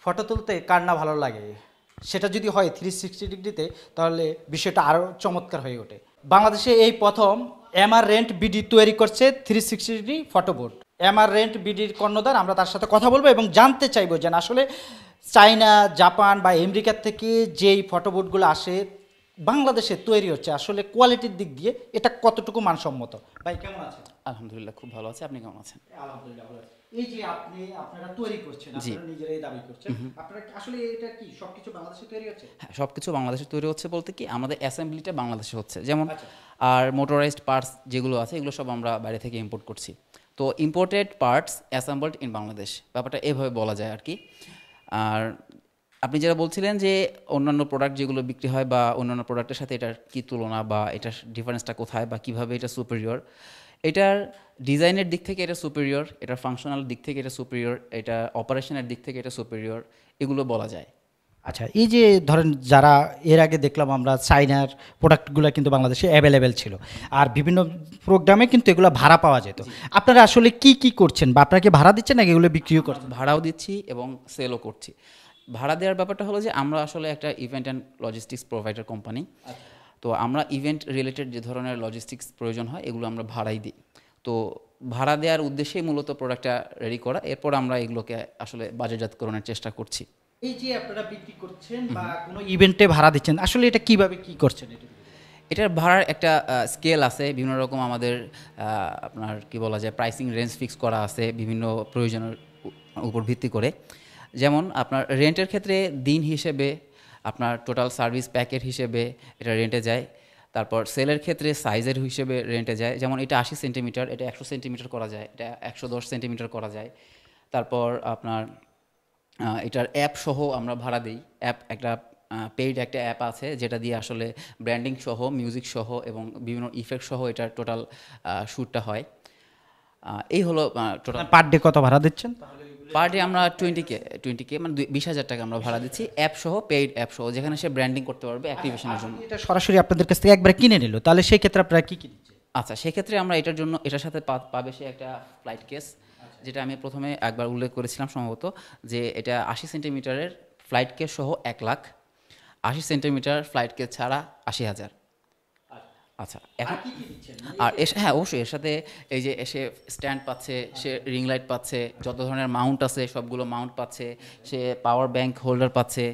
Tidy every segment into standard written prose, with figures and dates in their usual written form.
Photo তুলতে কার না ভালো লাগে, সেটা যদি হয় 360 ডিগ্রিতে তাহলে বিষয়টা আরও চমৎকার হয়ে ওঠে। বাংলাদেশে এই প্রথম এমআর রেন্ট বিডি তৈরি করছে 360 ডিগ্রি ফটোবোর্ড। এমআর রেন্ট বিডির কর্ণধার, আমরা তার সাথে কথা বলবো এবং জানতে চাইবো যে আসলে চায়না, জাপান বা আমেরিকার থেকে যেই ফটোবোর্ডগুলো আসে বাংলাদেশে তৈরি হচ্ছে, আসলে কোয়ালিটির দিক দিয়ে এটা কতটুকু মানসম্মত। ভাই কেমন আছেন? আলহামদুলিল্লাহ, খুব ভালো আছে। আপনি কেমন আছেন? আলহামদুলিল্লাহ ভালো আছি। এই যে আপনারা তৈরি করছেন, আপনারা নিজেরাই দাবি করছেন, আপনারা আসলে এটা কি সবকিছু বাংলাদেশে তৈরি হচ্ছে? হ্যাঁ, সব কিছু বাংলাদেশে তৈরি হচ্ছে বলতে কি আমাদের অ্যাসেম্বলিটা বাংলাদেশে হচ্ছে, যেমন আর মোটরাইজড পার্টস যেগুলো আছে এগুলো সব আমরা বাইরে থেকে ইম্পোর্ট করছি। তো imported parts assembled in Bangladesh, ব্যাপারটা এভাবে বলা যায় আর কি। আর আপনি যেটা বলছিলেন যে অন্যান্য প্রোডাক্ট যেগুলো বিক্রি হয় বা অন্যান্য প্রোডাক্টের সাথে এটার কী তুলনা বা এটার ডিফারেন্সটা কোথায় বা কীভাবে এটা সুপেরিয়র, এটার ডিজাইনের দিক থেকে এটা সুপেরিয়র, এটার ফাংশনাল দিক থেকে এটা সুপেরিয়র, এটা অপারেশনের দিক থেকে এটা সুপেরিয়র, এগুলো বলা যায়। আচ্ছা, এই যে ধরেন যারা এর আগে দেখলাম আমরা চায়নার প্রোডাক্টগুলো কিন্তু বাংলাদেশে অ্যাভেলেবেল ছিল, আর বিভিন্ন প্রোগ্রামে কিন্তু এগুলো ভাড়া পাওয়া যেত। আপনারা আসলে কি কি করছেন, বা আপনারা কি ভাড়া দিচ্ছেন নাকি এগুলো বিক্রিও করছেন? ভাড়াও দিচ্ছি এবং সেলও করছি। ভাড়া দেওয়ার ব্যাপারটা হলো যে আমরা আসলে একটা event and logistics provider company. তো আমরা ইভেন্ট রিলেটেড যে ধরনের লজিস্টিক্স প্রয়োজন হয় এগুলো আমরা ভাড়াই দিই। তো ভাড়া দেওয়ার উদ্দেশ্যেই মূলত প্রোডাক্টটা রেডি করা, এরপর আমরা এগুলোকে আসলে বাজারজাতকরণের চেষ্টা করছি। এই যে আপনারা বিক্রি করছেন বা কোনো ইভেন্টে ভাড়া দিচ্ছেন, আসলে এটা কিভাবে কি করছেন? এটার ভাড়ার একটা স্কেল আছে, বিভিন্ন রকম আমাদের আপনার কি বলা যায় প্রাইসিং রেঞ্জ ফিক্স করা আছে বিভিন্ন প্রয়োজনের উপর ভিত্তি করে। যেমন আপনার রেন্টের ক্ষেত্রে দিন হিসেবে, আপনার টোটাল সার্ভিস প্যাকেট হিসেবে এটা রেন্টে যায়। তারপর সেলের ক্ষেত্রে সাইজের হিসেবে রেন্টে যায়, যেমন এটা 80 সেন্টিমিটার, এটা 100 সেন্টিমিটার করা যায়, এটা 110 সেন্টিমিটার করা যায়। তারপর আপনার এটার অ্যাপ সহ আমরা ভাড়া দিই। অ্যাপ একটা পেইড একটা অ্যাপ আছে যেটা দিয়ে আসলে ব্র্যান্ডিং সহ, মিউজিক সহ এবং বিভিন্ন ইফেক্ট সহ এটার টোটাল শ্যুটটা হয়। এই হলো টোটাল। পার ডে কত ভাড়া দিচ্ছেন? পার ডে আমরা 20K মানে 20,000 টাকা আমরা ভাড়া দিচ্ছি, অ্যাপ সহ, পেইড অ্যাপ সহ, যেখানে সে ব্র্যান্ডিং করতে পারবে অ্যাক্টিভেশনের জন্য। এটা সরাসরি আপনাদের কাছ থেকে একবারে কিনে নিল, তাহলে সেই ক্ষেত্রে আপনারা কি কি দিচ্ছেন? আচ্ছা, সেক্ষেত্রে আমরা এটার জন্য এটার সাথে পাবে সে একটা ফ্লাইট কেস, যেটা আমি প্রথমে একবার উল্লেখ করেছিলাম সম্ভবত, যে এটা 80 সেন্টিমিটারের ফ্লাইট কেস সহ 1 লাখ, 80 সেন্টিমিটার ফ্লাইট কেস ছাড়া 80,000। আচ্ছা, এখন আর হ্যাঁ অবশ্যই এর সাথে এই যে সে স্ট্যান্ড পাচ্ছে, সে রিং লাইট পাচ্ছে, যত ধরনের মাউন্ট আছে সবগুলো মাউন্ট পাচ্ছে, সে পাওয়ার ব্যাংক হোল্ডার পাচ্ছে,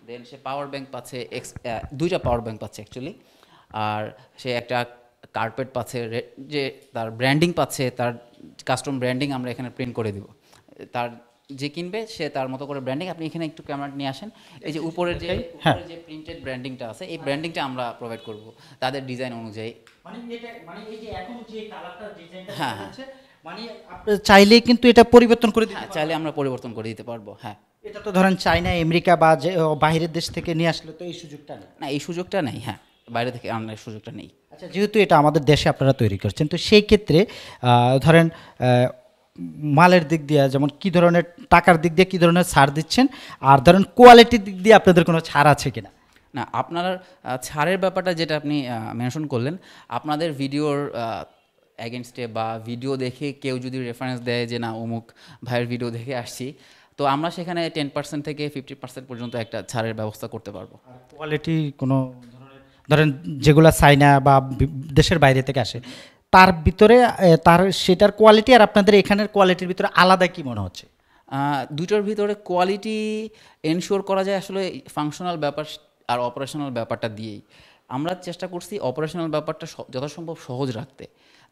দেন সে পাওয়ার ব্যাংক পাচ্ছে, দুইটা পাওয়ার ব্যাংক পাচ্ছে অ্যাকচুয়ালি, আর সে একটা কার্পেট পাচ্ছে, যে তার ব্র্যান্ডিং পাচ্ছে, তার কাস্টম ব্র্যান্ডিং আমরা এখানে প্রিন্ট করে দেব। তার যে কিনবে সে তার মতো করে ব্র্যান্ডিং, আপনি এখানে একটু ক্যামেরা নিয়ে আসেন, এই যে উপরের যে প্রিন্টেড ব্র্যান্ডিংটা আছে এই ব্র্যান্ডিংটা আমরা প্রোভাইড করব তাদের ডিজাইন অনুযায়ী। হ্যাঁ হ্যাঁ, চাইলেই কিন্তু এটা পরিবর্তন করে দিতে, চাইলে আমরা পরিবর্তন করে দিতে পারবো। হ্যাঁ, এটা তো ধরেন চায়না, আমেরিকা বা বাইরের দেশ থেকে নিয়ে আসলে তো এই সুযোগটা নেই। না, এই সুযোগটা নেই। হ্যাঁ, বাইরে থেকে আনার সুযোগটা নেই। আচ্ছা, যেহেতু এটা আমাদের দেশে আপনারা তৈরি করছেন, তো সেই ক্ষেত্রে ধরেন মালের দিক দিয়ে যেমন কি ধরনের, টাকার দিক দিয়ে কি ধরনের ছাড় দিচ্ছেন, আর ধরেন কোয়ালিটির দিক দিয়ে আপনাদের কোনো ছাড় আছে কিনা? না, আপনার ছাড়ের ব্যাপারটা যেটা আপনি মেনশন করলেন, আপনাদের ভিডিওর এগেনস্টে বা ভিডিও দেখে কেউ যদি রেফারেন্স দেয় যে না অমুক ভাইয়ের ভিডিও দেখে আসছি, তো আমরা সেখানে 10% থেকে 50% পর্যন্ত একটা ছাড়ের ব্যবস্থা করতে পারবো। কোয়ালিটি কোনো ধরেন যেগুলো চায়না বা দেশের বাইরে থেকে আসে তার ভিতরে তার সেটার কোয়ালিটি আর আপনাদের এখানের কোয়ালিটির ভিতরে আলাদা কি মনে হচ্ছে? দুটোর ভিতরে কোয়ালিটি এনশিওর করা যায় আসলে ফাংশনাল ব্যাপার আর অপারেশনাল ব্যাপারটা দিয়েই। আমরা চেষ্টা করছি অপারেশনাল ব্যাপারটা যথাসম্ভব সহজ রাখতে,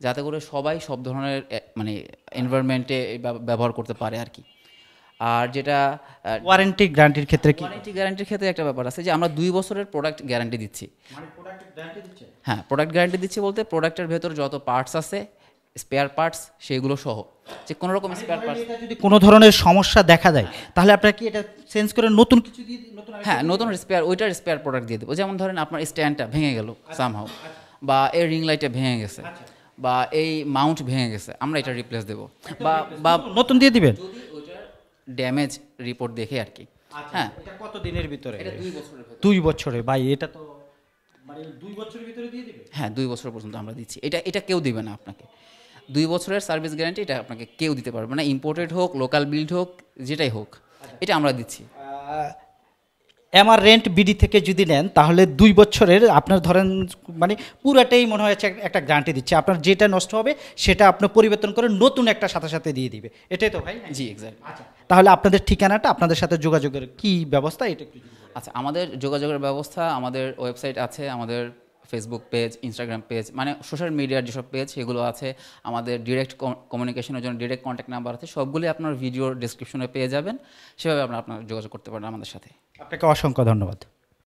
যাতে করে সবাই সব ধরনের মানে এনভায়রনমেন্টে ব্যবহার করতে পারে আর কি। আর যেটা ওয়ারেন্টি গ্যারান্টির ক্ষেত্রে কি? ওয়ারেন্টি গ্যারান্টির ক্ষেত্রে একটা ব্যাপার আছে যে আমরা 2 বছরের প্রোডাক্ট গ্যারান্টি দিচ্ছি। হ্যাঁ, প্রোডাক্ট গ্যারান্টি দিচ্ছি বলতে প্রোডাক্টের ভেতর যত পার্টস আছে, স্পেয়ার পার্টস, সেগুলো সহ, যে কোনো রকম স্পেয়ার পার্টস যদি কোনো ধরনের সমস্যা দেখা যায় তাহলে আপনারা কি এটা চেঞ্জ করে নতুন কিছু দিয়ে হ্যাঁ নতুন ওইটার স্পেয়ার প্রোডাক্ট দিয়ে দেবো। যেমন ধরেন আপনার স্ট্যান্ডটা ভেঙে গেল সামহাউ, বা এই রিং লাইটটা ভেঙে গেছে, বা এই মাউন্ট ভেঙে গেছে, আমরা এটা রিপ্লেস দেবো, বা নতুন দিয়ে দিবেন যদি ওইটার ড্যামেজ রিপোর্ট দেখে আর কি। হ্যাঁ, এটা কত দিনের ভিতরে? এটা 2 বছরের ভিতরে। 2 বছরে? ভাই এটা তো মানে 2 বছরের ভিতরে দিয়ে দিবে? হ্যাঁ, 2 বছর পর্যন্ত আমরা দিচ্ছি। এটা কেউ দিবে না আপনাকে। 2 বছরের সার্ভিস গ্যারান্টি এটা আপনাকে কেউ দিতে পারবে না, ইম্পোর্টেড হোক, লোকাল বিল্ড হোক, যেটাই হোক, এটা আমরা দিচ্ছি। এমআর রেন্ট বিডি থেকে যদি নেন তাহলে 2 বছরের আপনার ধরেন মানে পুরাটাই মনে হয় একটা গ্যারান্টি দিচ্ছে, আপনার যেটা নষ্ট হবে সেটা আপনি পরিবর্তন করে নতুন একটা সাথে সাথে দিয়ে দিবে, এটাই তো ভাই? জি এক্স্যাক্ট। আচ্ছা, তাহলে আপনাদের ঠিকানাটা, আপনাদের সাথে যোগাযোগের কি ব্যবস্থা, এটা একটু যদি বলেন। আচ্ছা, আমাদের যোগাযোগের ব্যবস্থা, আমাদের ওয়েবসাইট আছে, আমাদের ফেসবুক পেজ, ইনস্টাগ্রাম পেজ, মানে সোশ্যাল মিডিয়ার যেসব পেজ সেগুলো আছে, আমাদের ডিরেক্ট কমিউনিকেশনের জন্য ডিরেক্ট কন্ট্যাক্ট নাম্বার আছে, সবগুলি আপনার ভিডিওর ডিসক্রিপশনে পেয়ে যাবেন, সেভাবে আপনার যোগাযোগ করতে পারেন আমাদের সাথে। আপনাকে অসংখ্য ধন্যবাদ।